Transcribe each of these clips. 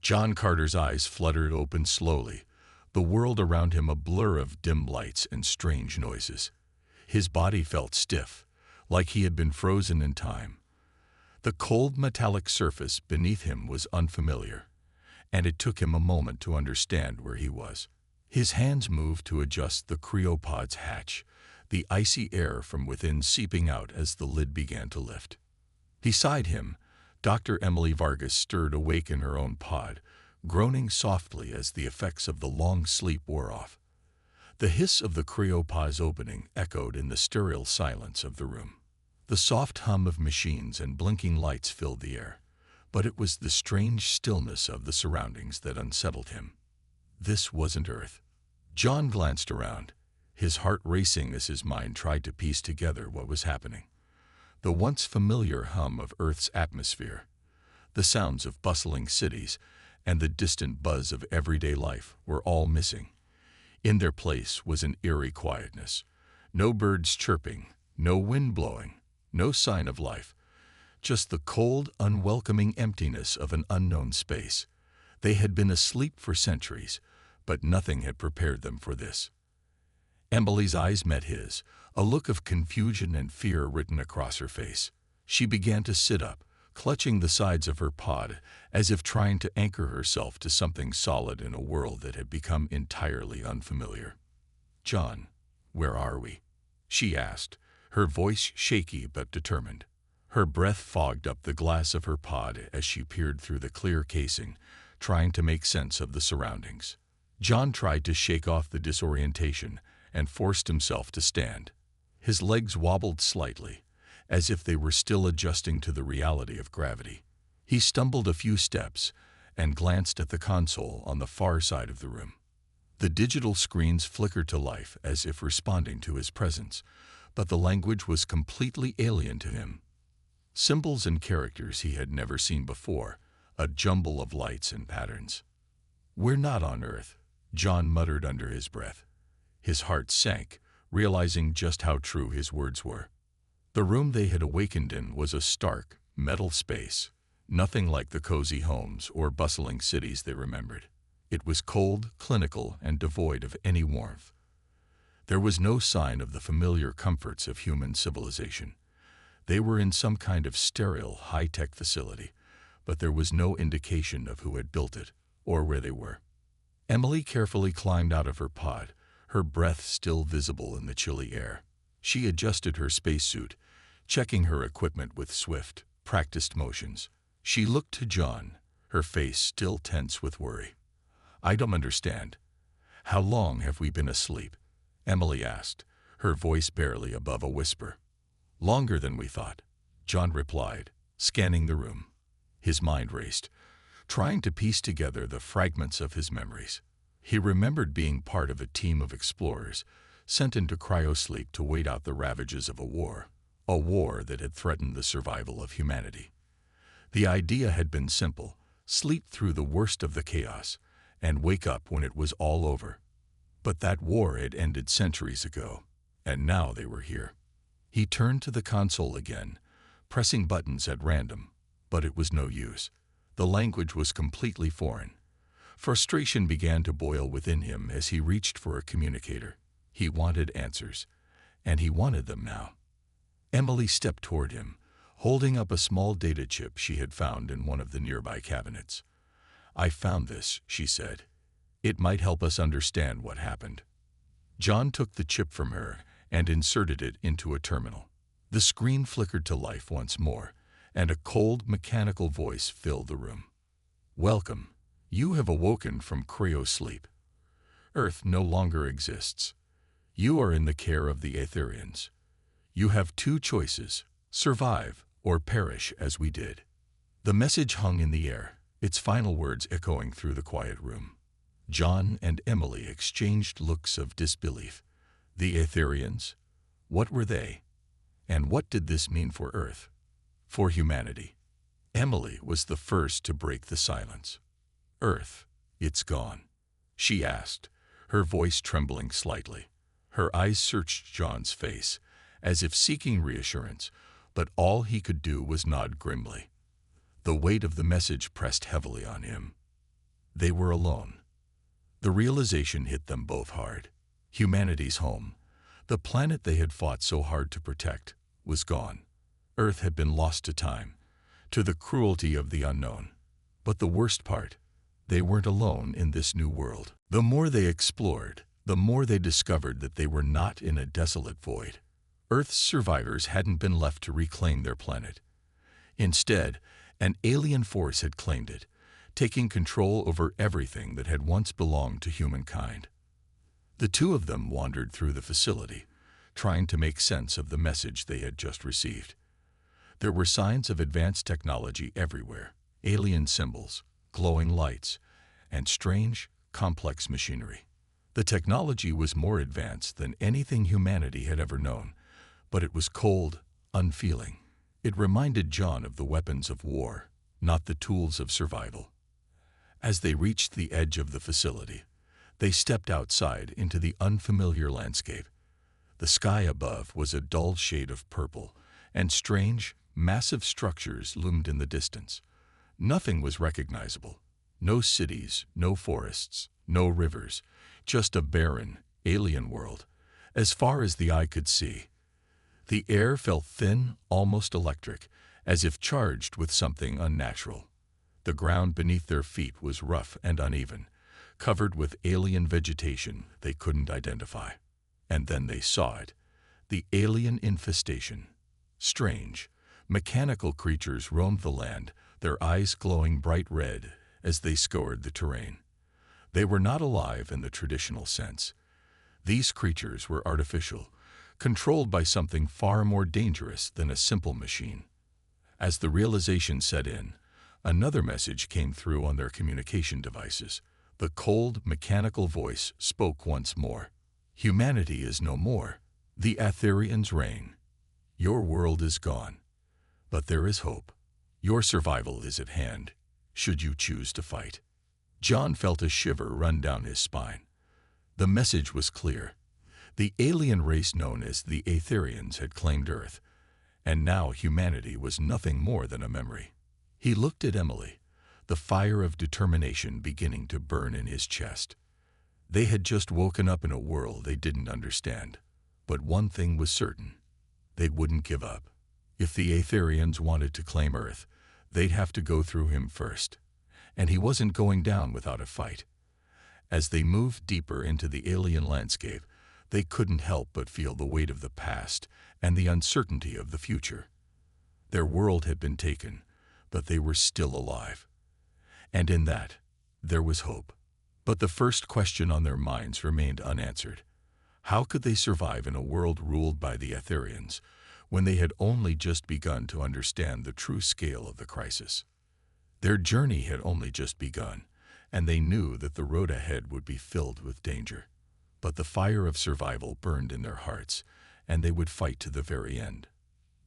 John Carter's eyes fluttered open slowly, the world around him a blur of dim lights and strange noises. His body felt stiff, like he had been frozen in time. The cold metallic surface beneath him was unfamiliar, and it took him a moment to understand where he was. His hands moved to adjust the cryopod's hatch, the icy air from within seeping out as the lid began to lift. Beside him, Dr. Emily Vargas stirred awake in her own pod, groaning softly as the effects of the long sleep wore off. The hiss of the cryopod's opening echoed in the sterile silence of the room. The soft hum of machines and blinking lights filled the air, but it was the strange stillness of the surroundings that unsettled him. This wasn't Earth. John glanced around, his heart racing as his mind tried to piece together what was happening. The once familiar hum of Earth's atmosphere, the sounds of bustling cities, and the distant buzz of everyday life were all missing. In their place was an eerie quietness. No birds chirping, no wind blowing, no sign of life. Just the cold, unwelcoming emptiness of an unknown space. They had been asleep for centuries, but nothing had prepared them for this. Emily's eyes met his, a look of confusion and fear written across her face. She began to sit up, clutching the sides of her pod, as if trying to anchor herself to something solid in a world that had become entirely unfamiliar. "John, where are we?" she asked, her voice shaky but determined. Her breath fogged up the glass of her pod as she peered through the clear casing, trying to make sense of the surroundings. John tried to shake off the disorientation and forced himself to stand. His legs wobbled slightly, as if they were still adjusting to the reality of gravity. He stumbled a few steps and glanced at the console on the far side of the room. The digital screens flickered to life as if responding to his presence, but the language was completely alien to him. Symbols and characters he had never seen before, a jumble of lights and patterns. "We're not on Earth," John muttered under his breath. His heart sank, realizing just how true his words were. The room they had awakened in was a stark, metal space, nothing like the cozy homes or bustling cities they remembered. It was cold, clinical, and devoid of any warmth. There was no sign of the familiar comforts of human civilization. They were in some kind of sterile, high-tech facility, but there was no indication of who had built it or where they were. Emily carefully climbed out of her pod, her breath still visible in the chilly air. She adjusted her spacesuit, checking her equipment with swift, practiced motions. She looked to John, her face still tense with worry. "I don't understand. How long have we been asleep?" Emily asked, her voice barely above a whisper. "Longer than we thought," John replied, scanning the room. His mind raced, trying to piece together the fragments of his memories. He remembered being part of a team of explorers sent into cryosleep to wait out the ravages of a war that had threatened the survival of humanity. The idea had been simple: sleep through the worst of the chaos and wake up when it was all over. But that war had ended centuries ago, and now they were here. He turned to the console again, pressing buttons at random, but it was no use. The language was completely foreign. Frustration began to boil within him as he reached for a communicator. He wanted answers, and he wanted them now. Emily stepped toward him, holding up a small data chip she had found in one of the nearby cabinets. "I found this," she said. "It might help us understand what happened." John took the chip from her and inserted it into a terminal. The screen flickered to life once more, and a cold, mechanical voice filled the room. "Welcome. You have awoken from cryo-sleep. Earth no longer exists. You are in the care of the Aetherians. You have two choices: survive or perish as we did." The message hung in the air, its final words echoing through the quiet room. John and Emily exchanged looks of disbelief. The Aetherians? What were they? And what did this mean for Earth? For humanity? Emily was the first to break the silence. "Earth, it's gone," she asked, her voice trembling slightly. Her eyes searched John's face, as if seeking reassurance, but all he could do was nod grimly. The weight of the message pressed heavily on him. They were alone. The realization hit them both hard. Humanity's home, the planet they had fought so hard to protect, was gone. Earth had been lost to time, to the cruelty of the unknown. But the worst part, they weren't alone in this new world. The more they explored, the more they discovered that they were not in a desolate void. Earth's survivors hadn't been left to reclaim their planet. Instead, an alien force had claimed it, taking control over everything that had once belonged to humankind. The two of them wandered through the facility, trying to make sense of the message they had just received. There were signs of advanced technology everywhere: alien symbols, glowing lights, and strange, complex machinery. The technology was more advanced than anything humanity had ever known, but it was cold, unfeeling. It reminded John of the weapons of war, not the tools of survival. As they reached the edge of the facility, they stepped outside into the unfamiliar landscape. The sky above was a dull shade of purple, and strange, massive structures loomed in the distance. Nothing was recognizable. No cities, no forests, no rivers, just a barren, alien world, as far as the eye could see. The air felt thin, almost electric, as if charged with something unnatural. The ground beneath their feet was rough and uneven, covered with alien vegetation they couldn't identify. And then they saw it, the alien infestation. Strange, mechanical creatures roamed the land, their eyes glowing bright red as they scoured the terrain. They were not alive in the traditional sense. These creatures were artificial, controlled by something far more dangerous than a simple machine. As the realization set in, another message came through on their communication devices. The cold, mechanical voice spoke once more. Humanity is no more. The Aetherians reign. Your world is gone. But there is hope. Your survival is at hand, should you choose to fight. John felt a shiver run down his spine. The message was clear. The alien race known as the Aetherians had claimed Earth, and now humanity was nothing more than a memory. He looked at Emily, the fire of determination beginning to burn in his chest. They had just woken up in a world they didn't understand, but one thing was certain: they wouldn't give up. If the Aetherians wanted to claim Earth, they'd have to go through him first, and he wasn't going down without a fight. As they moved deeper into the alien landscape, they couldn't help but feel the weight of the past and the uncertainty of the future. Their world had been taken, but they were still alive. And in that, there was hope. But the first question on their minds remained unanswered. How could they survive in a world ruled by the Aetherians when they had only just begun to understand the true scale of the crisis? Their journey had only just begun, and they knew that the road ahead would be filled with danger. But the fire of survival burned in their hearts, and they would fight to the very end.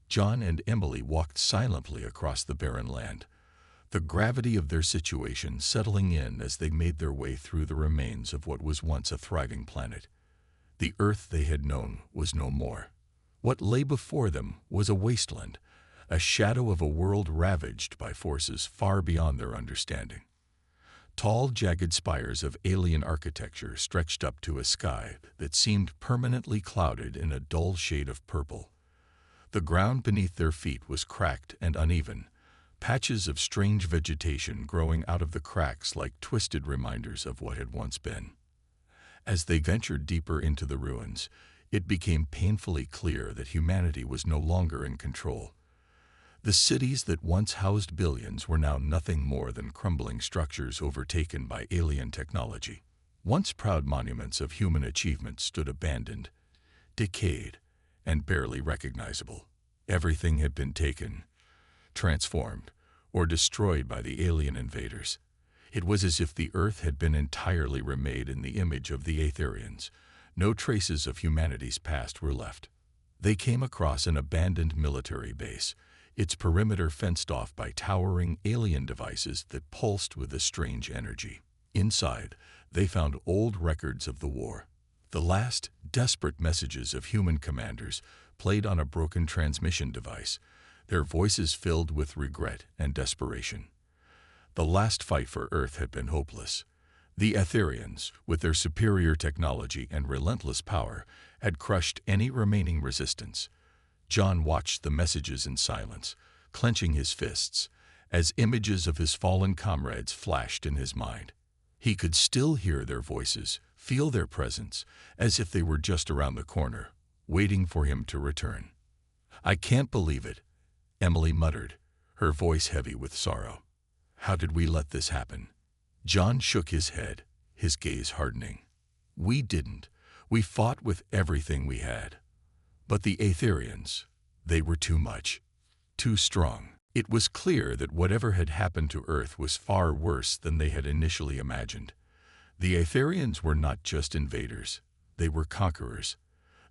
John and Emily walked silently across the barren land, the gravity of their situation settling in as they made their way through the remains of what was once a thriving planet. The Earth they had known was no more. What lay before them was a wasteland, a shadow of a world ravaged by forces far beyond their understanding. Tall, jagged spires of alien architecture stretched up to a sky that seemed permanently clouded in a dull shade of purple. The ground beneath their feet was cracked and uneven, patches of strange vegetation growing out of the cracks like twisted reminders of what had once been. As they ventured deeper into the ruins, it became painfully clear that humanity was no longer in control. The cities that once housed billions were now nothing more than crumbling structures overtaken by alien technology. Once proud monuments of human achievement stood abandoned, decayed, and barely recognizable. Everything had been taken, transformed, or destroyed by the alien invaders. It was as if the Earth had been entirely remade in the image of the Aetherians. No traces of humanity's past were left. They came across an abandoned military base, its perimeter fenced off by towering alien devices that pulsed with a strange energy. Inside, they found old records of the war. The last, desperate messages of human commanders played on a broken transmission device, their voices filled with regret and desperation. The last fight for Earth had been hopeless. The Etherians, with their superior technology and relentless power, had crushed any remaining resistance. John watched the messages in silence, clenching his fists, as images of his fallen comrades flashed in his mind. He could still hear their voices, feel their presence, as if they were just around the corner, waiting for him to return. "I can't believe it," Emily muttered, her voice heavy with sorrow. "How did we let this happen?" John shook his head, his gaze hardening. "We didn't. We fought with everything we had. But the Aetherians, they were too much, too strong." It was clear that whatever had happened to Earth was far worse than they had initially imagined. The Aetherians were not just invaders, they were conquerors.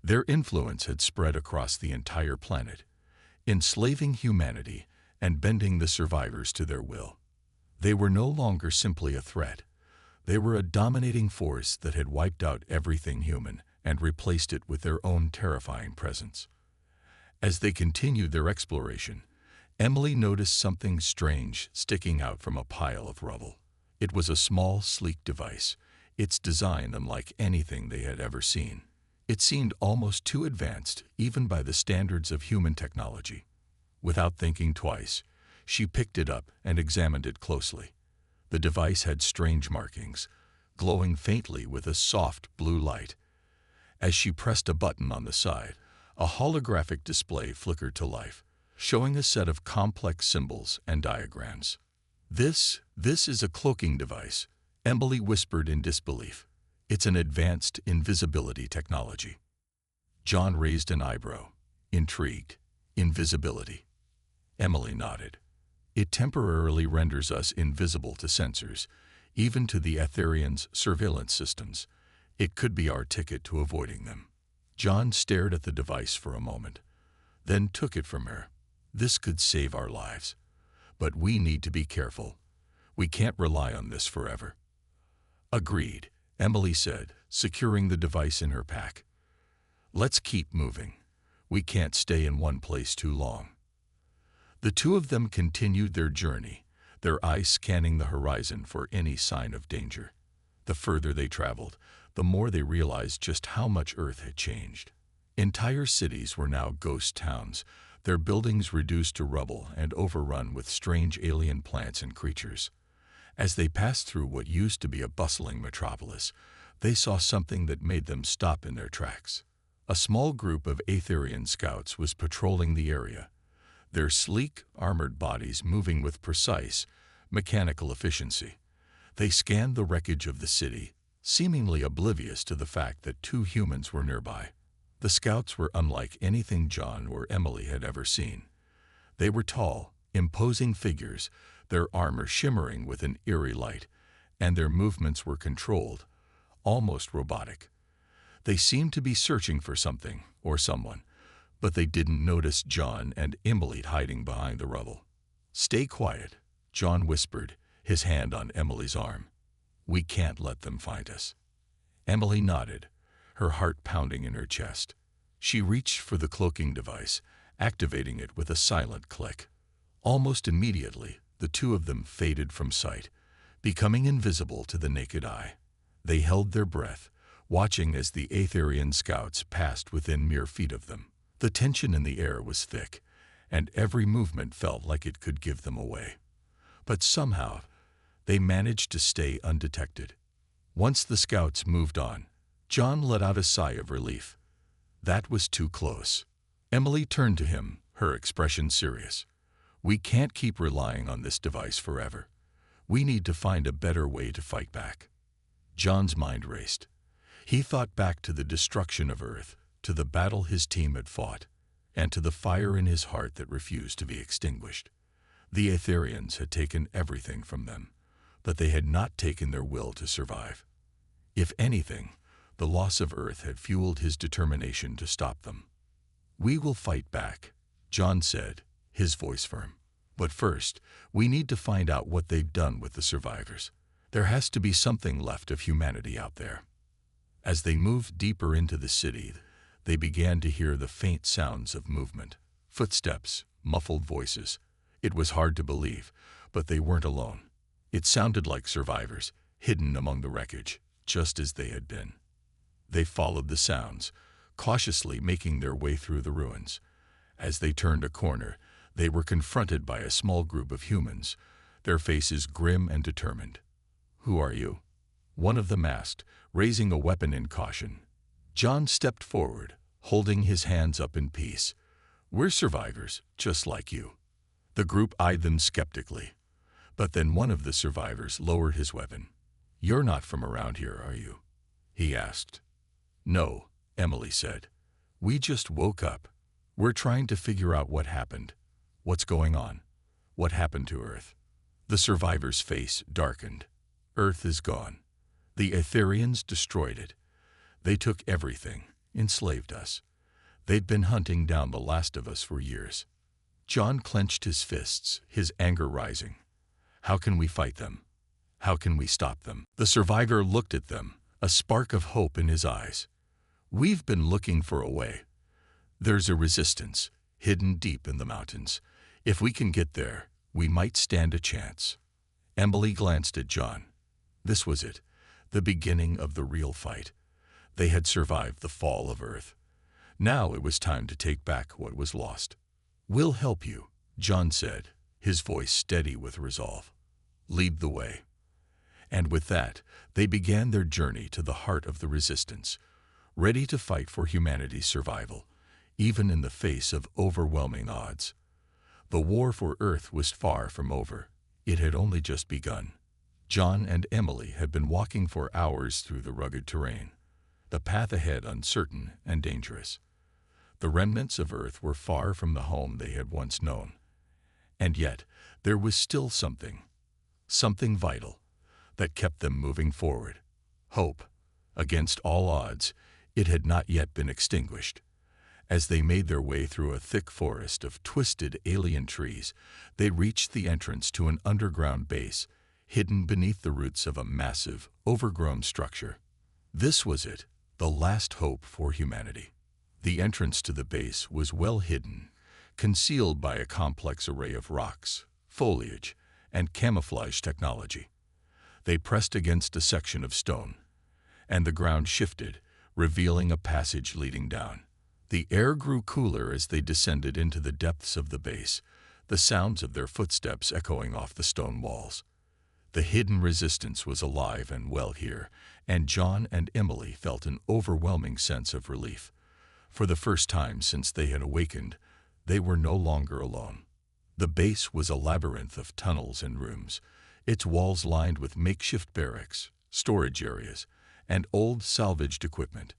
Their influence had spread across the entire planet, enslaving humanity and bending the survivors to their will. They were no longer simply a threat. They were a dominating force that had wiped out everything human and replaced it with their own terrifying presence. As they continued their exploration, Emily noticed something strange sticking out from a pile of rubble. It was a small, sleek device, its design unlike anything they had ever seen. It seemed almost too advanced, even by the standards of human technology. Without thinking twice, she picked it up and examined it closely. The device had strange markings, glowing faintly with a soft blue light. As she pressed a button on the side, a holographic display flickered to life, showing a set of complex symbols and diagrams. This is a cloaking device," Emily whispered in disbelief. "It's an advanced invisibility technology." John raised an eyebrow, intrigued. "Invisibility?" Emily nodded. "It temporarily renders us invisible to sensors, even to the Etherians' surveillance systems. It could be our ticket to avoiding them." John stared at the device for a moment, then took it from her. "This could save our lives. But we need to be careful. We can't rely on this forever." "Agreed," Emily said, securing the device in her pack. "Let's keep moving. We can't stay in one place too long." The two of them continued their journey, their eyes scanning the horizon for any sign of danger. The further they traveled, the more they realized just how much Earth had changed. Entire cities were now ghost towns, their buildings reduced to rubble and overrun with strange alien plants and creatures. As they passed through what used to be a bustling metropolis, they saw something that made them stop in their tracks. A small group of Aetherian scouts was patrolling the area, their sleek, armored bodies moving with precise, mechanical efficiency. They scanned the wreckage of the city, seemingly oblivious to the fact that two humans were nearby. The scouts were unlike anything John or Emily had ever seen. They were tall, imposing figures, their armor shimmering with an eerie light, and their movements were controlled, almost robotic. They seemed to be searching for something or someone, but they didn't notice John and Emily hiding behind the rubble. "Stay quiet," John whispered, his hand on Emily's arm. "We can't let them find us." Emily nodded, her heart pounding in her chest. She reached for the cloaking device, activating it with a silent click. Almost immediately, the two of them faded from sight, becoming invisible to the naked eye. They held their breath, watching as the Aetherian scouts passed within mere feet of them. The tension in the air was thick, and every movement felt like it could give them away. But somehow, they managed to stay undetected. Once the scouts moved on, John let out a sigh of relief. That was too close. Emily turned to him, her expression serious. "We can't keep relying on this device forever. We need to find a better way to fight back." John's mind raced. He thought back to the destruction of Earth, to the battle his team had fought, and to the fire in his heart that refused to be extinguished. The Aetherians had taken everything from them, but they had not taken their will to survive. If anything, the loss of Earth had fueled his determination to stop them. "We will fight back," John said, his voice firm. "But first, we need to find out what they've done with the survivors. There has to be something left of humanity out there." As they moved deeper into the city, they began to hear the faint sounds of movement, footsteps, muffled voices. It was hard to believe, but they weren't alone. It sounded like survivors, hidden among the wreckage, just as they had been. They followed the sounds, cautiously making their way through the ruins. As they turned a corner, they were confronted by a small group of humans, their faces grim and determined. "Who are you?" one of them asked, raising a weapon in caution. John stepped forward, holding his hands up in peace. "We're survivors, just like you." The group eyed them skeptically, but then one of the survivors lowered his weapon. "You're not from around here, are you?" he asked. "No," Emily said. "We just woke up. We're trying to figure out what happened. What's going on? What happened to Earth?" The survivor's face darkened. "Earth is gone. The Etherians destroyed it. They took everything, enslaved us. They'd been hunting down the last of us for years." John clenched his fists, his anger rising. "How can we fight them? How can we stop them?" The survivor looked at them, a spark of hope in his eyes. "We've been looking for a way. There's a resistance, hidden deep in the mountains. If we can get there, we might stand a chance." Emily glanced at John. This was it, the beginning of the real fight. They had survived the fall of Earth. Now it was time to take back what was lost. "We'll help you," John said, his voice steady with resolve. "Lead the way." And with that, they began their journey to the heart of the resistance, ready to fight for humanity's survival, even in the face of overwhelming odds. The war for Earth was far from over. It had only just begun. John and Emily had been walking for hours through the rugged terrain, the path ahead uncertain and dangerous. The remnants of Earth were far from the home they had once known. And yet, there was still something vital, that kept them moving forward. Hope. Against all odds, it had not yet been extinguished. As they made their way through a thick forest of twisted alien trees, they reached the entrance to an underground base, hidden beneath the roots of a massive, overgrown structure. This was it, the last hope for humanity. The entrance to the base was well hidden, concealed by a complex array of rocks, foliage, and camouflage technology. They pressed against a section of stone, and the ground shifted, revealing a passage leading down. The air grew cooler as they descended into the depths of the base, the sounds of their footsteps echoing off the stone walls. The hidden resistance was alive and well here, and John and Emily felt an overwhelming sense of relief. For the first time since they had awakened, they were no longer alone. The base was a labyrinth of tunnels and rooms, its walls lined with makeshift barracks, storage areas, and old salvaged equipment.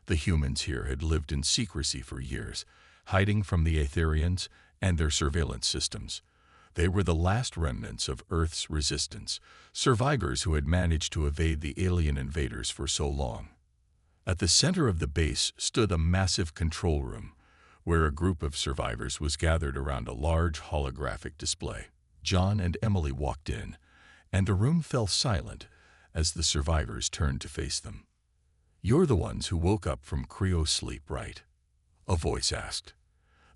The humans here had lived in secrecy for years, hiding from the Etherians and their surveillance systems. They were the last remnants of Earth's resistance, survivors who had managed to evade the alien invaders for so long. At the center of the base stood a massive control room, where a group of survivors was gathered around a large holographic display. John and Emily walked in, and the room fell silent as the survivors turned to face them. "You're the ones who woke up from Cryo sleep, right?" a voice asked.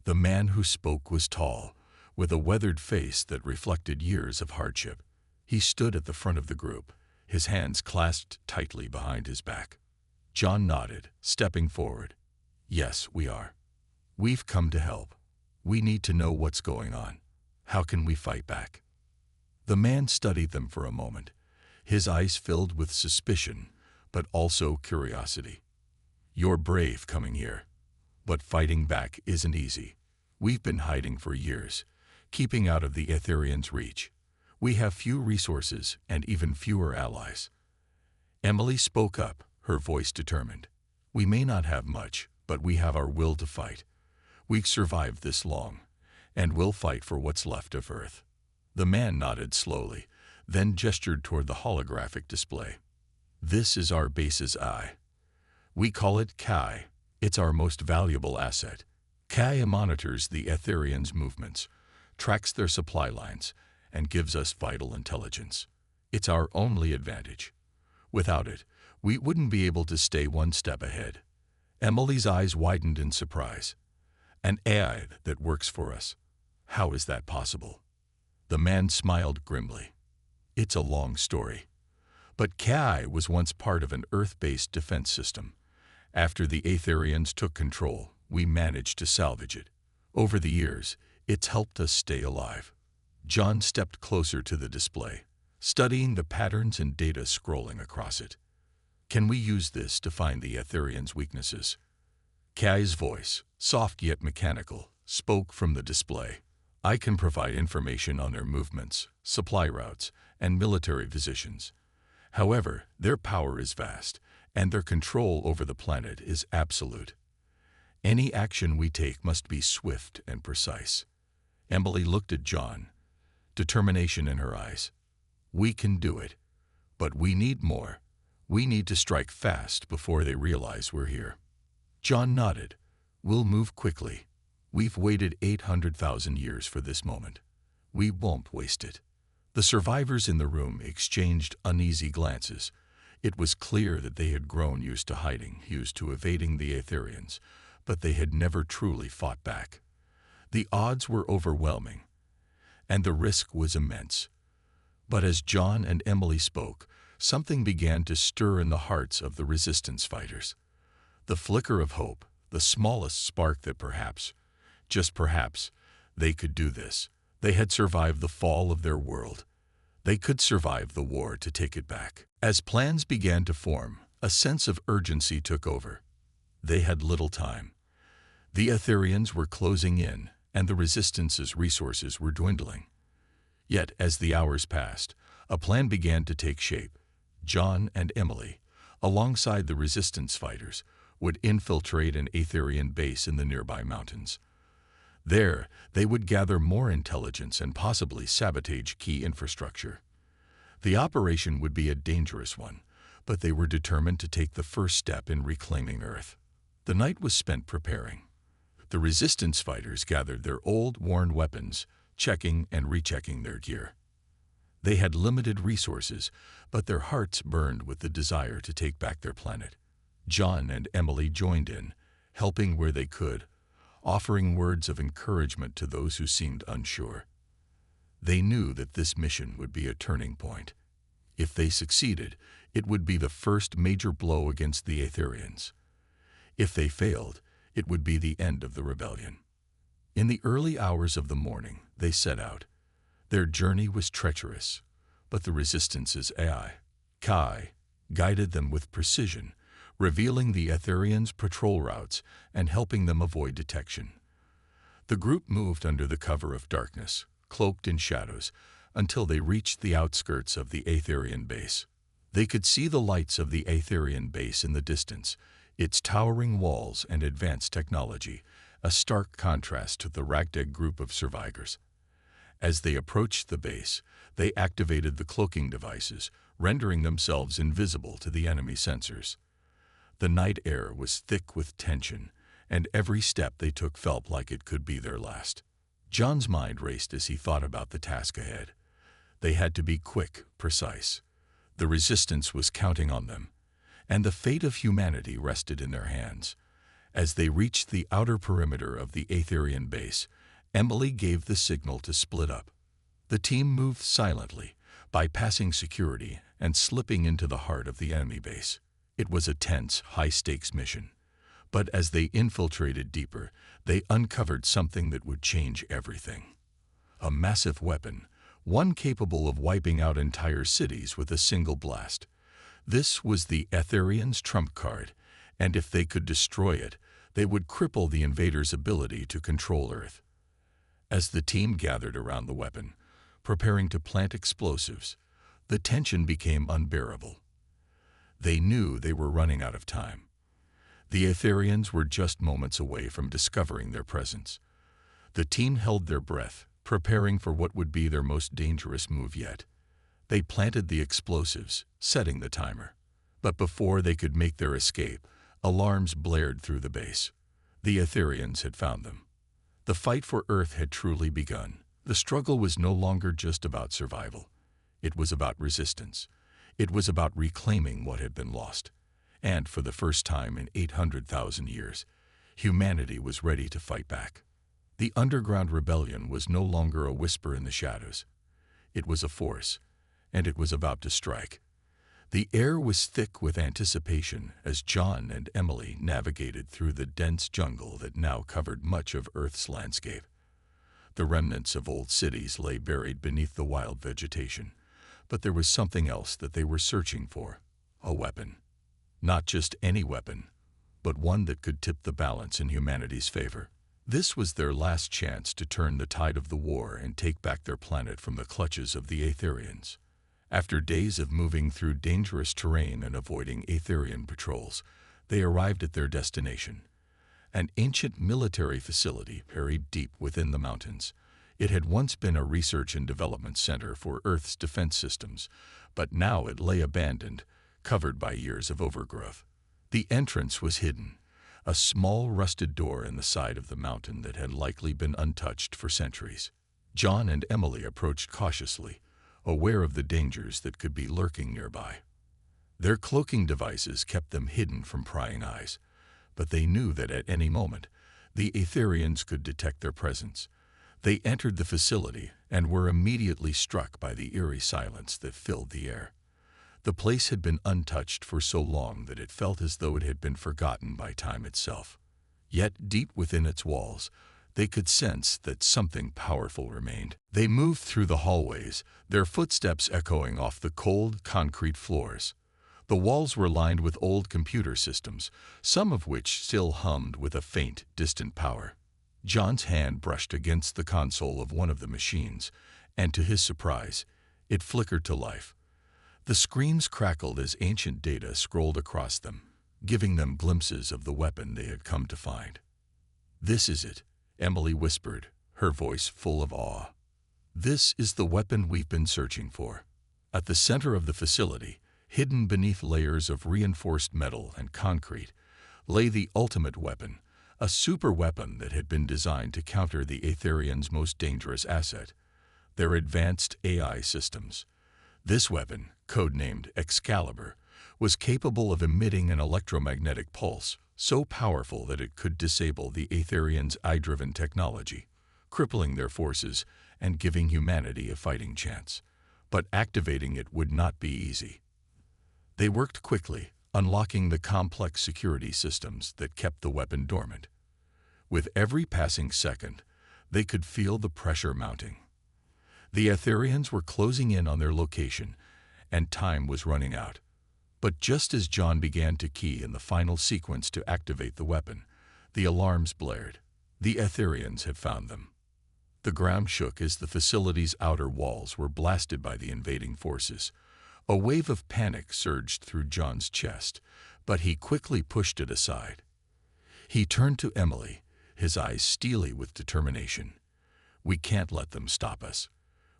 The man who spoke was tall, with a weathered face that reflected years of hardship. He stood at the front of the group, his hands clasped tightly behind his back. John nodded, stepping forward. "Yes, we are. We've come to help. We need to know what's going on. How can we fight back?" The man studied them for a moment, his eyes filled with suspicion, but also curiosity. "You're brave coming here, but fighting back isn't easy. We've been hiding for years, keeping out of the Etherians' reach. We have few resources and even fewer allies." Emily spoke up, her voice determined. "We may not have much, but we have our will to fight. We've survived this long, and we'll fight for what's left of Earth." The man nodded slowly, then gestured toward the holographic display. "This is our base's eye. We call it Kai. It's our most valuable asset. Kai monitors the Etherians' movements, tracks their supply lines, and gives us vital intelligence. It's our only advantage. Without it, we wouldn't be able to stay one step ahead." Emily's eyes widened in surprise. "An AI that works for us. How is that possible?" The man smiled grimly. It's a long story. But Kai was once part of an Earth-based defense system. After the Aetherians took control, we managed to salvage it. Over the years, it's helped us stay alive. John stepped closer to the display, studying the patterns and data scrolling across it. Can we use this to find the Aetherians' weaknesses? Kai's voice, soft yet mechanical, spoke from the display. I can provide information on their movements, supply routes, and military positions. However, their power is vast, and their control over the planet is absolute. Any action we take must be swift and precise. Emily looked at John, determination in her eyes. We can do it, but we need more. We need to strike fast before they realize we're here. John nodded. We'll move quickly. We've waited 800,000 years for this moment. We won't waste it. The survivors in the room exchanged uneasy glances. It was clear that they had grown used to hiding, used to evading the Aetherians, but they had never truly fought back. The odds were overwhelming, and the risk was immense. But as John and Emily spoke, something began to stir in the hearts of the resistance fighters. The flicker of hope, the smallest spark that perhaps, just perhaps, they could do this. They had survived the fall of their world. They could survive the war to take it back. As plans began to form, a sense of urgency took over. They had little time. The Aetherians were closing in, and the Resistance's resources were dwindling. Yet, as the hours passed, a plan began to take shape. John and Emily, alongside the Resistance fighters, would infiltrate an Aetherian base in the nearby mountains. There, they would gather more intelligence and possibly sabotage key infrastructure. The operation would be a dangerous one, but they were determined to take the first step in reclaiming Earth. The night was spent preparing. The Resistance fighters gathered their old, worn weapons, checking and rechecking their gear. They had limited resources, but their hearts burned with the desire to take back their planet. John and Emily joined in, helping where they could, offering words of encouragement to those who seemed unsure. They knew that this mission would be a turning point. If they succeeded, it would be the first major blow against the Aetherians. If they failed, it would be the end of the rebellion. In the early hours of the morning, they set out. Their journey was treacherous, but the Resistance's AI, Kai, guided them with precision, revealing the Aetherians' patrol routes and helping them avoid detection. The group moved under the cover of darkness, cloaked in shadows, until they reached the outskirts of the Aetherian base. They could see the lights of the Aetherian base in the distance, its towering walls and advanced technology, a stark contrast to the ragtag group of survivors. As they approached the base, they activated the cloaking devices, rendering themselves invisible to the enemy sensors. The night air was thick with tension, and every step they took felt like it could be their last. John's mind raced as he thought about the task ahead. They had to be quick, precise. The Resistance was counting on them, and the fate of humanity rested in their hands. As they reached the outer perimeter of the Aetherian base, Emily gave the signal to split up. The team moved silently, bypassing security and slipping into the heart of the enemy base. It was a tense, high-stakes mission. But as they infiltrated deeper, they uncovered something that would change everything. A massive weapon, one capable of wiping out entire cities with a single blast. This was the Aetherians' trump card, and if they could destroy it, they would cripple the invaders' ability to control Earth. As the team gathered around the weapon, preparing to plant explosives, the tension became unbearable. They knew they were running out of time. The Aetherians were just moments away from discovering their presence. The team held their breath, preparing for what would be their most dangerous move yet. They planted the explosives, setting the timer. But before they could make their escape, alarms blared through the base. The Aetherians had found them. The fight for Earth had truly begun. The struggle was no longer just about survival. It was about resistance. It was about reclaiming what had been lost. And for the first time in 800,000 years, humanity was ready to fight back. The underground rebellion was no longer a whisper in the shadows. It was a force, and it was about to strike. The air was thick with anticipation as John and Emily navigated through the dense jungle that now covered much of Earth's landscape. The remnants of old cities lay buried beneath the wild vegetation, but there was something else that they were searching for: a weapon. Not just any weapon, but one that could tip the balance in humanity's favor. This was their last chance to turn the tide of the war and take back their planet from the clutches of the Aetherians. After days of moving through dangerous terrain and avoiding Aetherian patrols, they arrived at their destination, an ancient military facility buried deep within the mountains. It had once been a research and development center for Earth's defense systems, but now it lay abandoned, covered by years of overgrowth. The entrance was hidden, a small rusted door in the side of the mountain that had likely been untouched for centuries. John and Emily approached cautiously, aware of the dangers that could be lurking nearby. Their cloaking devices kept them hidden from prying eyes, but they knew that at any moment, the Aetherians could detect their presence. They entered the facility and were immediately struck by the eerie silence that filled the air. The place had been untouched for so long that it felt as though it had been forgotten by time itself. Yet deep within its walls, they could sense that something powerful remained. They moved through the hallways, their footsteps echoing off the cold, concrete floors. The walls were lined with old computer systems, some of which still hummed with a faint, distant power. John's hand brushed against the console of one of the machines, and to his surprise, it flickered to life. The screens crackled as ancient data scrolled across them, giving them glimpses of the weapon they had come to find. "This is it," Emily whispered, her voice full of awe. "This is the weapon we've been searching for." At the center of the facility, hidden beneath layers of reinforced metal and concrete, lay the ultimate weapon, a super weapon that had been designed to counter the Aetherians' most dangerous asset, their advanced AI systems. This weapon, codenamed Excalibur, was capable of emitting an electromagnetic pulse so powerful that it could disable the Aetherians' eye-driven technology, crippling their forces and giving humanity a fighting chance. But activating it would not be easy. They worked quickly, unlocking the complex security systems that kept the weapon dormant. With every passing second, they could feel the pressure mounting. The Aetherians were closing in on their location, and time was running out. But just as John began to key in the final sequence to activate the weapon, the alarms blared. The Aetherians had found them. The ground shook as the facility's outer walls were blasted by the invading forces. A wave of panic surged through John's chest, but he quickly pushed it aside. He turned to Emily, his eyes steely with determination. "We can't let them stop us.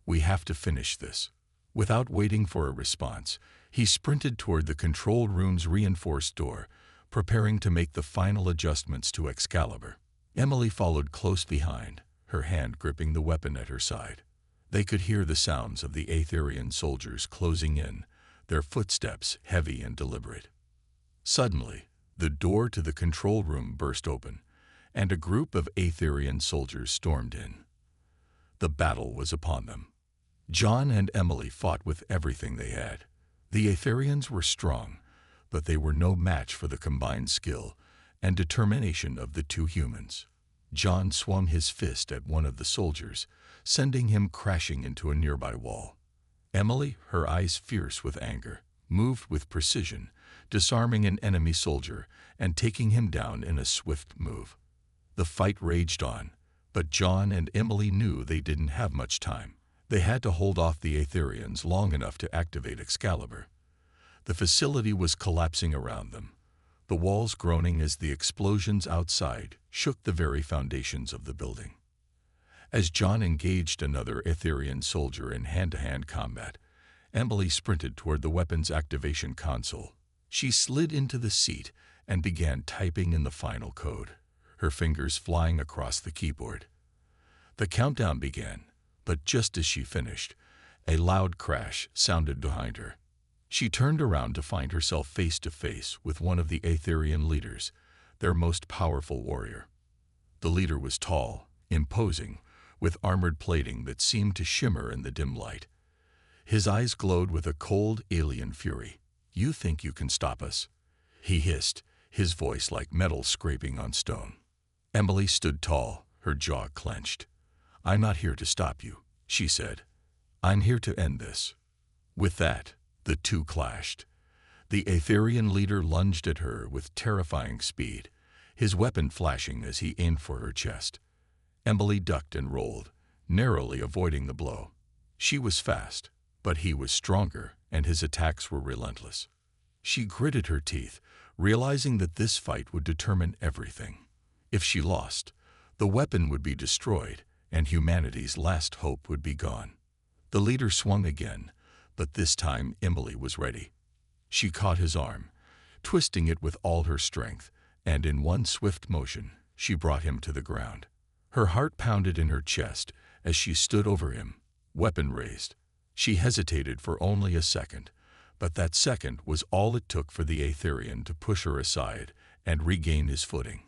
We have to finish this." Without waiting for a response, he sprinted toward the control room's reinforced door, preparing to make the final adjustments to Excalibur. Emily followed close behind, her hand gripping the weapon at her side. They could hear the sounds of the Aetherian soldiers closing in, their footsteps heavy and deliberate. Suddenly, the door to the control room burst open, and a group of Aetherian soldiers stormed in. The battle was upon them. John and Emily fought with everything they had. The Aetherians were strong, but they were no match for the combined skill and determination of the two humans. John swung his fist at one of the soldiers, sending him crashing into a nearby wall. Emily, her eyes fierce with anger, moved with precision, disarming an enemy soldier and taking him down in a swift move. The fight raged on, but John and Emily knew they didn't have much time. They had to hold off the Aetherians long enough to activate Excalibur. The facility was collapsing around them, the walls groaning as the explosions outside shook the very foundations of the building. As John engaged another Aetherian soldier in hand-to-hand combat, Emily sprinted toward the weapon's activation console. She slid into the seat and began typing in the final code, her fingers flying across the keyboard. The countdown began, but just as she finished, a loud crash sounded behind her. She turned around to find herself face to face with one of the Aetherian leaders, their most powerful warrior. The leader was tall, imposing, with armored plating that seemed to shimmer in the dim light. His eyes glowed with a cold alien fury. "You think you can stop us?" he hissed, his voice like metal scraping on stone. Emily stood tall, her jaw clenched. "I'm not here to stop you," she said. "I'm here to end this." With that, the two clashed. The Aetherian leader lunged at her with terrifying speed, his weapon flashing as he aimed for her chest. Emily ducked and rolled, narrowly avoiding the blow. She was fast, but he was stronger, and his attacks were relentless. She gritted her teeth, realizing that this fight would determine everything. If she lost, the weapon would be destroyed, and humanity's last hope would be gone. The leader swung again, but this time Emily was ready. She caught his arm, twisting it with all her strength, and in one swift motion, she brought him to the ground. Her heart pounded in her chest as she stood over him, weapon raised. She hesitated for only a second, but that second was all it took for the Aetherian to push her aside and regain his footing.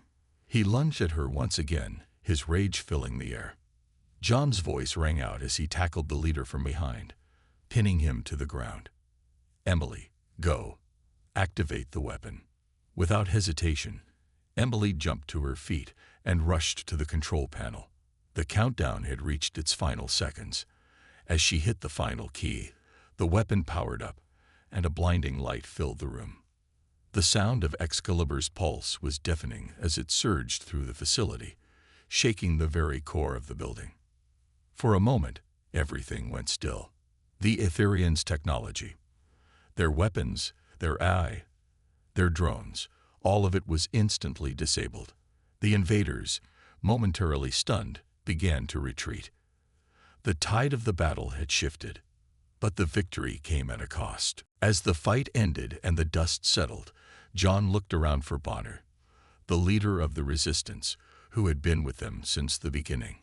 He lunged at her once again, his rage filling the air. John's voice rang out as he tackled the leader from behind, pinning him to the ground. "Emily, go. Activate the weapon." Without hesitation, Emily jumped to her feet and rushed to the control panel. The countdown had reached its final seconds. As she hit the final key, the weapon powered up, and a blinding light filled the room. The sound of Excalibur's pulse was deafening as it surged through the facility, shaking the very core of the building. For a moment, everything went still. The Aetherians' technology, their weapons, their AI, their drones, all of it was instantly disabled. The invaders, momentarily stunned, began to retreat. The tide of the battle had shifted, but the victory came at a cost. As the fight ended and the dust settled, John looked around for Bonner, the leader of the resistance, who had been with them since the beginning.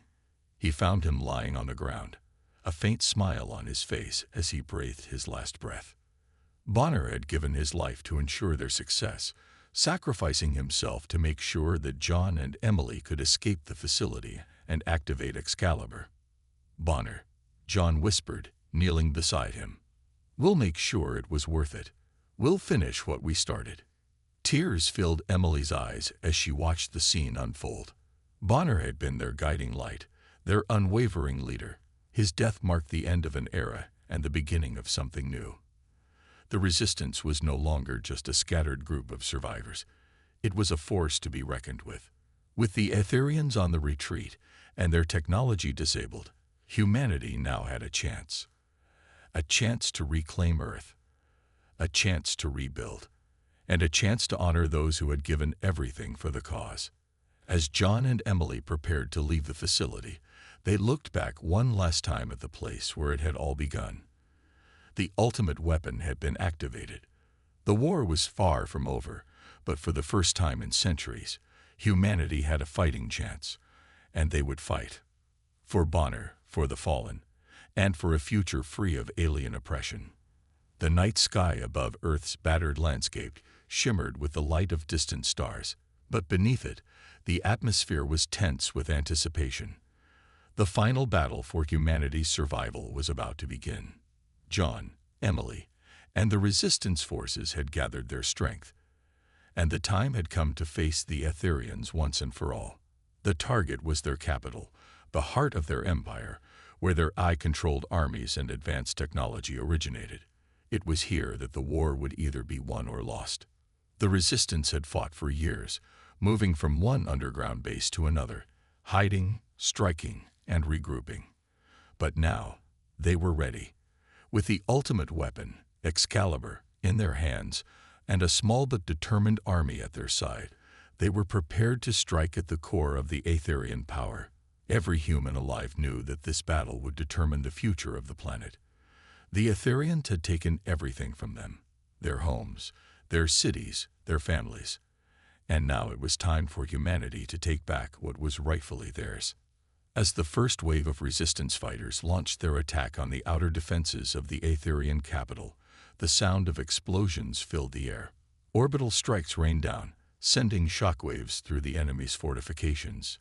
He found him lying on the ground, a faint smile on his face as he breathed his last breath. Bonner had given his life to ensure their success, sacrificing himself to make sure that John and Emily could escape the facility and activate Excalibur. "Bonner," John whispered, kneeling beside him. "We'll make sure it was worth it. We'll finish what we started." Tears filled Emily's eyes as she watched the scene unfold. Bonner had been their guiding light, their unwavering leader. His death marked the end of an era and the beginning of something new. The resistance was no longer just a scattered group of survivors. It was a force to be reckoned with. With the Aetherians on the retreat and their technology disabled, humanity now had a chance. A chance to reclaim Earth, a chance to rebuild, and a chance to honor those who had given everything for the cause. As John and Emily prepared to leave the facility, they looked back one last time at the place where it had all begun. The ultimate weapon had been activated. The war was far from over, but for the first time in centuries, humanity had a fighting chance, and they would fight. For Bonner, for the fallen, and for a future free of alien oppression. The night sky above Earth's battered landscape shimmered with the light of distant stars, but beneath it, the atmosphere was tense with anticipation. The final battle for humanity's survival was about to begin. John, Emily, and the resistance forces had gathered their strength, and the time had come to face the Aetherians once and for all. The target was their capital, the heart of their empire, where their eye-controlled armies and advanced technology originated. It was here that the war would either be won or lost. The resistance had fought for years, moving from one underground base to another, hiding, striking, and regrouping. But now, they were ready. With the ultimate weapon, Excalibur, in their hands, and a small but determined army at their side, they were prepared to strike at the core of the Aetherian power. Every human alive knew that this battle would determine the future of the planet. The Aetherians had taken everything from them, their homes, their cities, their families. And now it was time for humanity to take back what was rightfully theirs. As the first wave of resistance fighters launched their attack on the outer defenses of the Aetherian capital, the sound of explosions filled the air. Orbital strikes rained down, sending shockwaves through the enemy's fortifications.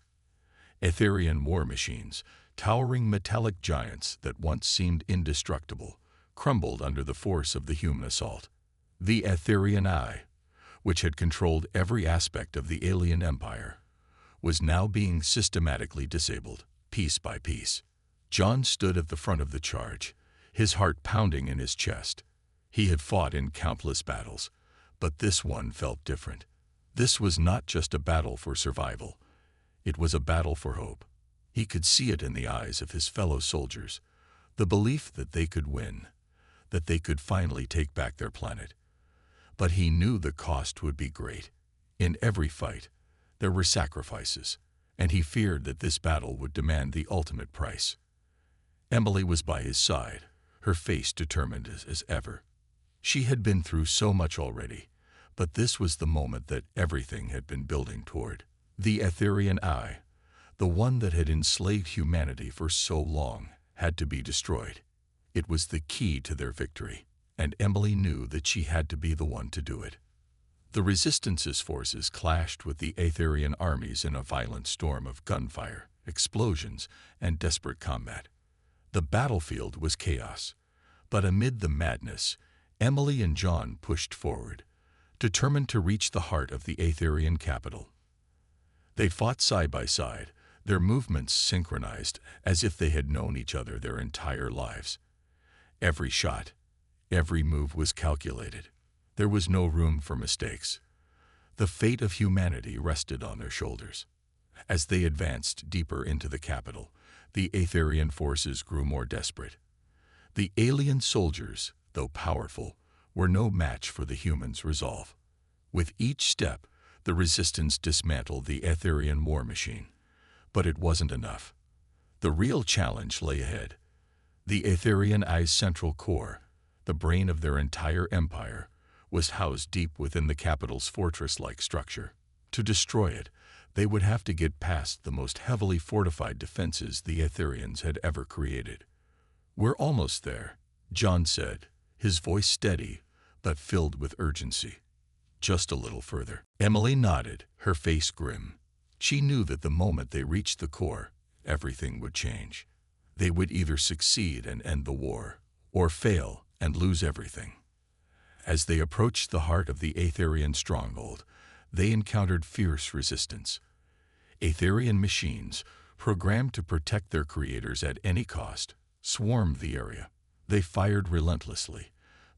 Aetherian war machines, towering metallic giants that once seemed indestructible, crumbled under the force of the human assault. The Aetherian Eye, which had controlled every aspect of the alien empire, was now being systematically disabled, piece by piece. John stood at the front of the charge, his heart pounding in his chest. He had fought in countless battles, but this one felt different. This was not just a battle for survival. It was a battle for hope. He could see it in the eyes of his fellow soldiers, the belief that they could win, that they could finally take back their planet. But he knew the cost would be great. In every fight, there were sacrifices, and he feared that this battle would demand the ultimate price. Emily was by his side, her face determined as ever. She had been through so much already, but this was the moment that everything had been building toward. The Aetherian Eye, the one that had enslaved humanity for so long, had to be destroyed. It was the key to their victory, and Emily knew that she had to be the one to do it. The Resistance's forces clashed with the Aetherian armies in a violent storm of gunfire, explosions, and desperate combat. The battlefield was chaos, but amid the madness, Emily and John pushed forward, determined to reach the heart of the Aetherian capital. They fought side by side, their movements synchronized as if they had known each other their entire lives. Every shot, every move was calculated. There was no room for mistakes. The fate of humanity rested on their shoulders. As they advanced deeper into the capital, the Aetherian forces grew more desperate. The alien soldiers, though powerful, were no match for the humans' resolve. With each step, the Resistance dismantled the Aetherian war machine. But it wasn't enough. The real challenge lay ahead. The Aetherian Eye's central core, the brain of their entire empire, was housed deep within the capital's fortress-like structure. To destroy it, they would have to get past the most heavily fortified defenses the Aetherians had ever created. "We're almost there," John said, his voice steady but filled with urgency. "Just a little further." Emily nodded, her face grim. She knew that the moment they reached the core, everything would change. They would either succeed and end the war, or fail and lose everything. As they approached the heart of the Aetherian stronghold, they encountered fierce resistance. Aetherian machines, programmed to protect their creators at any cost, swarmed the area. They fired relentlessly,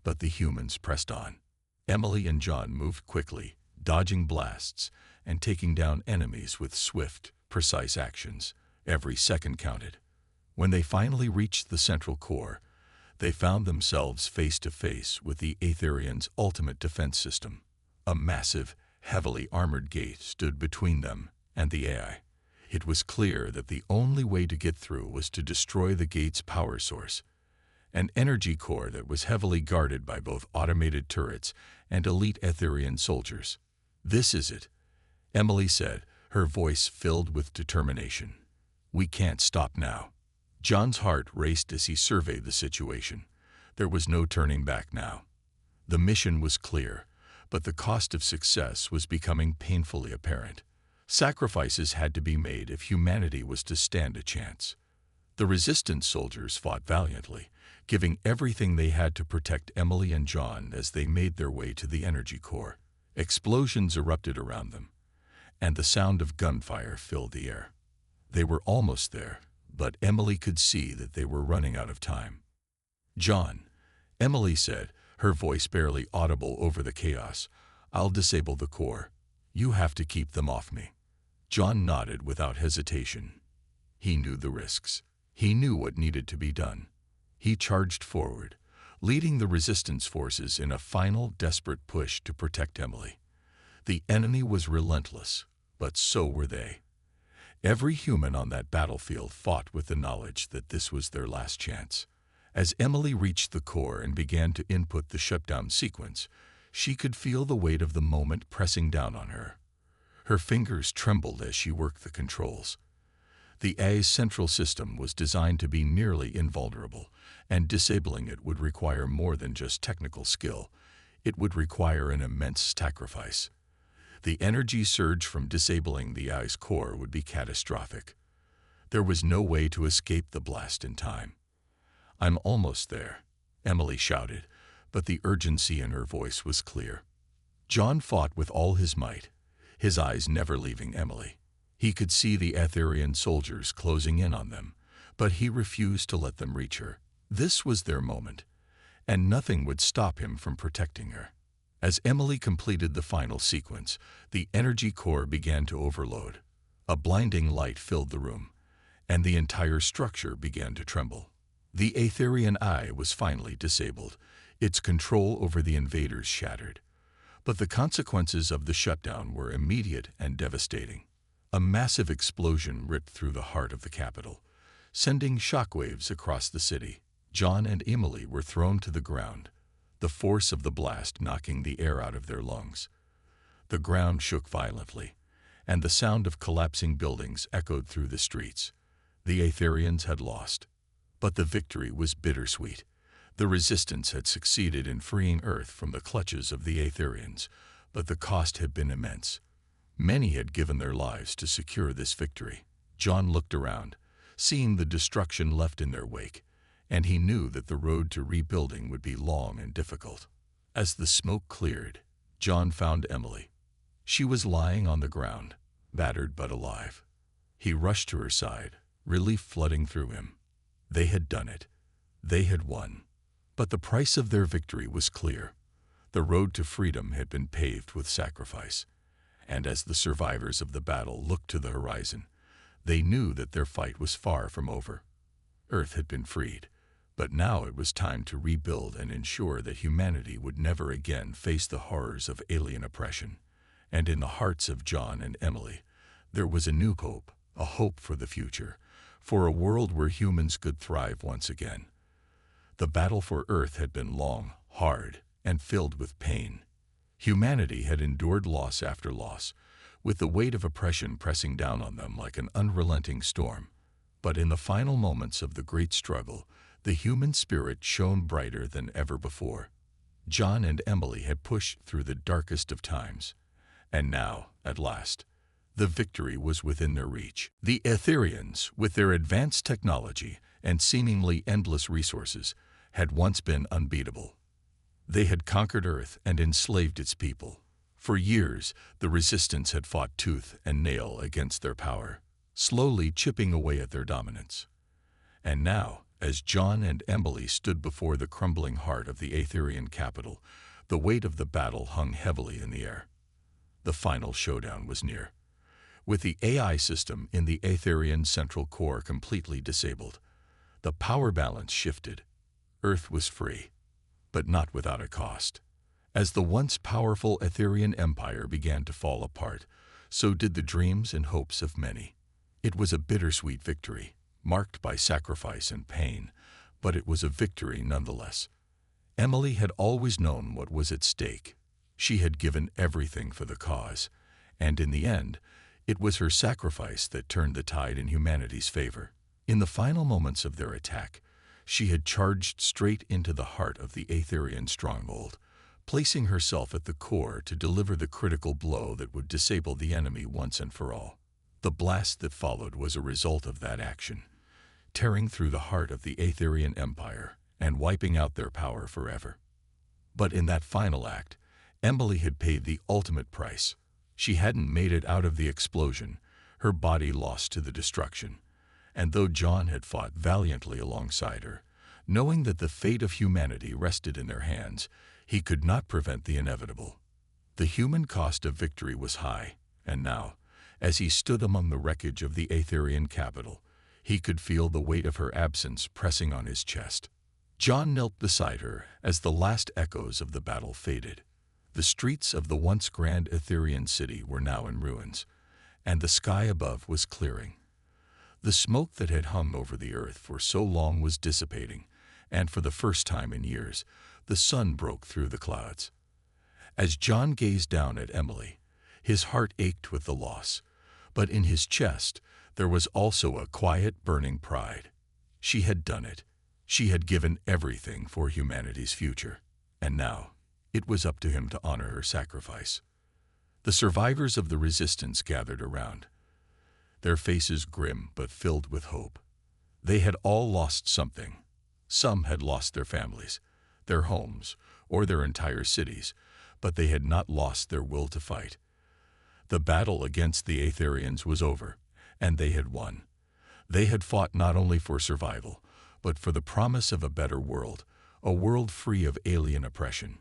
but the humans pressed on. Emily and John moved quickly, dodging blasts and taking down enemies with swift, precise actions. Every second counted. When they finally reached the central core, they found themselves face to face with the Aetherians' ultimate defense system. A massive, heavily armored gate stood between them and the AI. It was clear that the only way to get through was to destroy the gate's power source, an energy core that was heavily guarded by both automated turrets and elite Aetherian soldiers. "This is it," Emily said, her voice filled with determination. "We can't stop now." John's heart raced as he surveyed the situation. There was no turning back now. The mission was clear, but the cost of success was becoming painfully apparent. Sacrifices had to be made if humanity was to stand a chance. The Resistance soldiers fought valiantly, giving everything they had to protect Emily and John as they made their way to the energy core. Explosions erupted around them, and the sound of gunfire filled the air. They were almost there, but Emily could see that they were running out of time. "John," Emily said, her voice barely audible over the chaos, "I'll disable the core. You have to keep them off me." John nodded without hesitation. He knew the risks. He knew what needed to be done. He charged forward, leading the Resistance forces in a final, desperate push to protect Emily. The enemy was relentless, but so were they. Every human on that battlefield fought with the knowledge that this was their last chance. As Emily reached the core and began to input the shutdown sequence, she could feel the weight of the moment pressing down on her. Her fingers trembled as she worked the controls. The AI's central system was designed to be nearly invulnerable, and disabling it would require more than just technical skill. It would require an immense sacrifice. The energy surge from disabling the AI's core would be catastrophic. There was no way to escape the blast in time. "I'm almost there," Emily shouted, but the urgency in her voice was clear. John fought with all his might, his eyes never leaving Emily. He could see the Aetherian soldiers closing in on them, but he refused to let them reach her. This was their moment, and nothing would stop him from protecting her. As Emily completed the final sequence, the energy core began to overload. A blinding light filled the room, and the entire structure began to tremble. The Aetherian eye was finally disabled, its control over the invaders shattered. But the consequences of the shutdown were immediate and devastating. A massive explosion ripped through the heart of the capital, sending shockwaves across the city. John and Emily were thrown to the ground, the force of the blast knocking the air out of their lungs. The ground shook violently, and the sound of collapsing buildings echoed through the streets. The Aetherians had lost, but the victory was bittersweet. The resistance had succeeded in freeing Earth from the clutches of the Aetherians, but the cost had been immense. Many had given their lives to secure this victory. John looked around, seeing the destruction left in their wake, and he knew that the road to rebuilding would be long and difficult. As the smoke cleared, John found Emily. She was lying on the ground, battered but alive. He rushed to her side, relief flooding through him. They had done it. They had won. But the price of their victory was clear. The road to freedom had been paved with sacrifice, and as the survivors of the battle looked to the horizon, they knew that their fight was far from over. Earth had been freed, but now it was time to rebuild and ensure that humanity would never again face the horrors of alien oppression. And in the hearts of John and Emily, there was a new hope, a hope for the future, for a world where humans could thrive once again. The battle for Earth had been long, hard, and filled with pain. Humanity had endured loss after loss, with the weight of oppression pressing down on them like an unrelenting storm. But in the final moments of the great struggle, the human spirit shone brighter than ever before. John and Emily had pushed through the darkest of times, and now, at last, the victory was within their reach. The Aetherians, with their advanced technology and seemingly endless resources, had once been unbeatable. They had conquered Earth and enslaved its people. For years, the resistance had fought tooth and nail against their power, slowly chipping away at their dominance. And now, as John and Emily stood before the crumbling heart of the Aetherian capital, the weight of the battle hung heavily in the air. The final showdown was near. With the AI system in the Aetherian central core completely disabled, the power balance shifted. Earth was free, but not without a cost. As the once powerful Aetherian empire began to fall apart, so did the dreams and hopes of many. It was a bittersweet victory, marked by sacrifice and pain, but it was a victory nonetheless. Emily had always known what was at stake. She had given everything for the cause, and in the end, it was her sacrifice that turned the tide in humanity's favor. In the final moments of their attack, she had charged straight into the heart of the Aetherian stronghold, placing herself at the core to deliver the critical blow that would disable the enemy once and for all. The blast that followed was a result of that action, tearing through the heart of the Aetherian Empire and wiping out their power forever. But in that final act, Emily had paid the ultimate price. She hadn't made it out of the explosion, her body lost to the destruction. And though John had fought valiantly alongside her, knowing that the fate of humanity rested in their hands, he could not prevent the inevitable. The human cost of victory was high, and now, as he stood among the wreckage of the Aetherian capital, he could feel the weight of her absence pressing on his chest. John knelt beside her as the last echoes of the battle faded. The streets of the once grand Aetherian city were now in ruins, and the sky above was clearing. The smoke that had hung over the earth for so long was dissipating, and for the first time in years, the sun broke through the clouds. As John gazed down at Emily, his heart ached with the loss, but in his chest there was also a quiet, burning pride. She had done it. She had given everything for humanity's future, and now it was up to him to honor her sacrifice. The survivors of the resistance gathered around, their faces grim but filled with hope. They had all lost something. Some had lost their families, their homes, or their entire cities, but they had not lost their will to fight. The battle against the Aetherians was over, and they had won. They had fought not only for survival, but for the promise of a better world, a world free of alien oppression.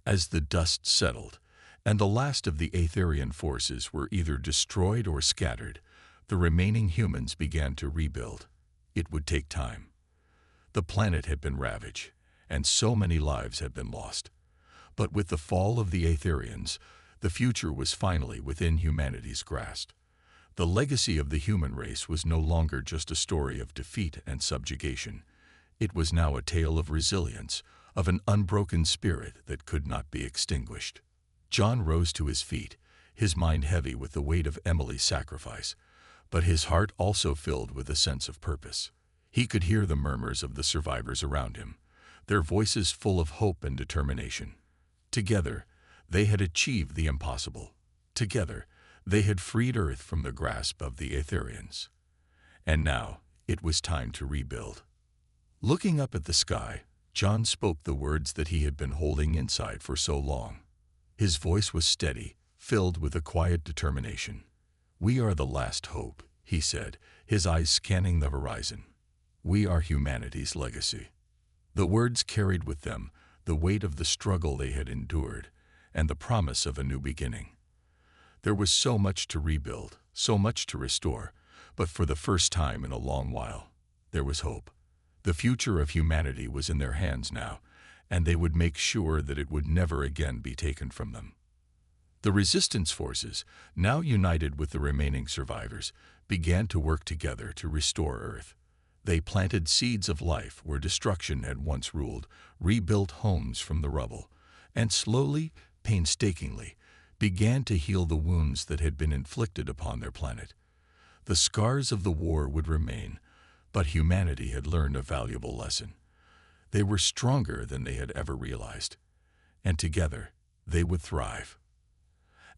As the dust settled, and the last of the Aetherian forces were either destroyed or scattered, the remaining humans began to rebuild. It would take time. The planet had been ravaged, and so many lives had been lost. But with the fall of the Aetherians, the future was finally within humanity's grasp. The legacy of the human race was no longer just a story of defeat and subjugation. It was now a tale of resilience, of an unbroken spirit that could not be extinguished. John rose to his feet, his mind heavy with the weight of Emily's sacrifice, but his heart also filled with a sense of purpose. He could hear the murmurs of the survivors around him, their voices full of hope and determination. Together, they had achieved the impossible. Together, they had freed Earth from the grasp of the Aetherians. And now, it was time to rebuild. Looking up at the sky, John spoke the words that he had been holding inside for so long. His voice was steady, filled with a quiet determination. "We are the last hope," he said, his eyes scanning the horizon. "We are humanity's legacy." The words carried with them the weight of the struggle they had endured and the promise of a new beginning. There was so much to rebuild, so much to restore, but for the first time in a long while, there was hope. The future of humanity was in their hands now, and they would make sure that it would never again be taken from them. The resistance forces, now united with the remaining survivors, began to work together to restore Earth. They planted seeds of life where destruction had once ruled, rebuilt homes from the rubble, and slowly, painstakingly, began to heal the wounds that had been inflicted upon their planet. The scars of the war would remain, but humanity had learned a valuable lesson. They were stronger than they had ever realized, and together they would thrive.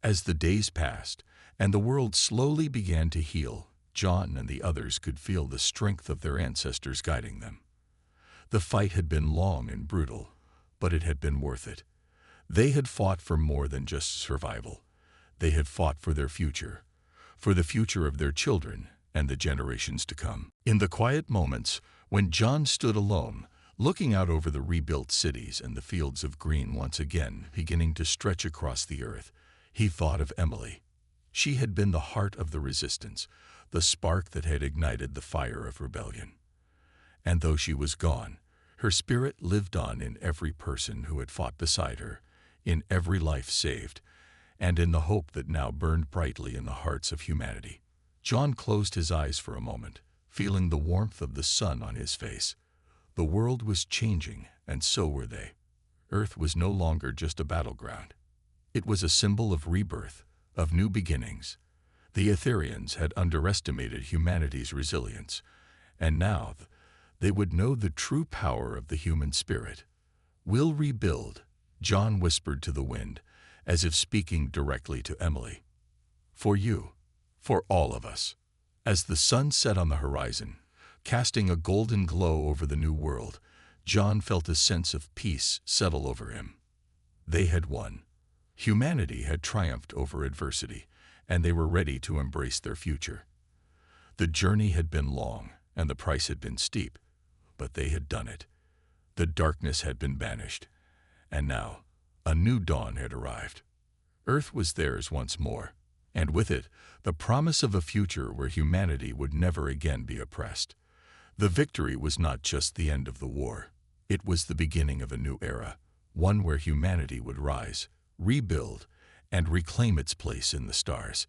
As the days passed and the world slowly began to heal, John and the others could feel the strength of their ancestors guiding them. The fight had been long and brutal, but it had been worth it. They had fought for more than just survival. They had fought for their future, for the future of their children and the generations to come. In the quiet moments, when John stood alone, looking out over the rebuilt cities and the fields of green once again beginning to stretch across the earth, he thought of Emily. She had been the heart of the resistance, the spark that had ignited the fire of rebellion. And though she was gone, her spirit lived on in every person who had fought beside her, in every life saved, and in the hope that now burned brightly in the hearts of humanity. John closed his eyes for a moment, feeling the warmth of the sun on his face. The world was changing, and so were they. Earth was no longer just a battleground. It was a symbol of rebirth, of new beginnings. The Aetherians had underestimated humanity's resilience, and now they would know the true power of the human spirit. "We'll rebuild," John whispered to the wind, as if speaking directly to Emily. "For you, for all of us." As the sun set on the horizon, casting a golden glow over the new world, John felt a sense of peace settle over him. They had won. Humanity had triumphed over adversity, and they were ready to embrace their future. The journey had been long, and the price had been steep, but they had done it. The darkness had been banished, and now a new dawn had arrived. Earth was theirs once more, and with it, the promise of a future where humanity would never again be oppressed. The victory was not just the end of the war. It was the beginning of a new era, one where humanity would rise, rebuild, and reclaim its place in the stars.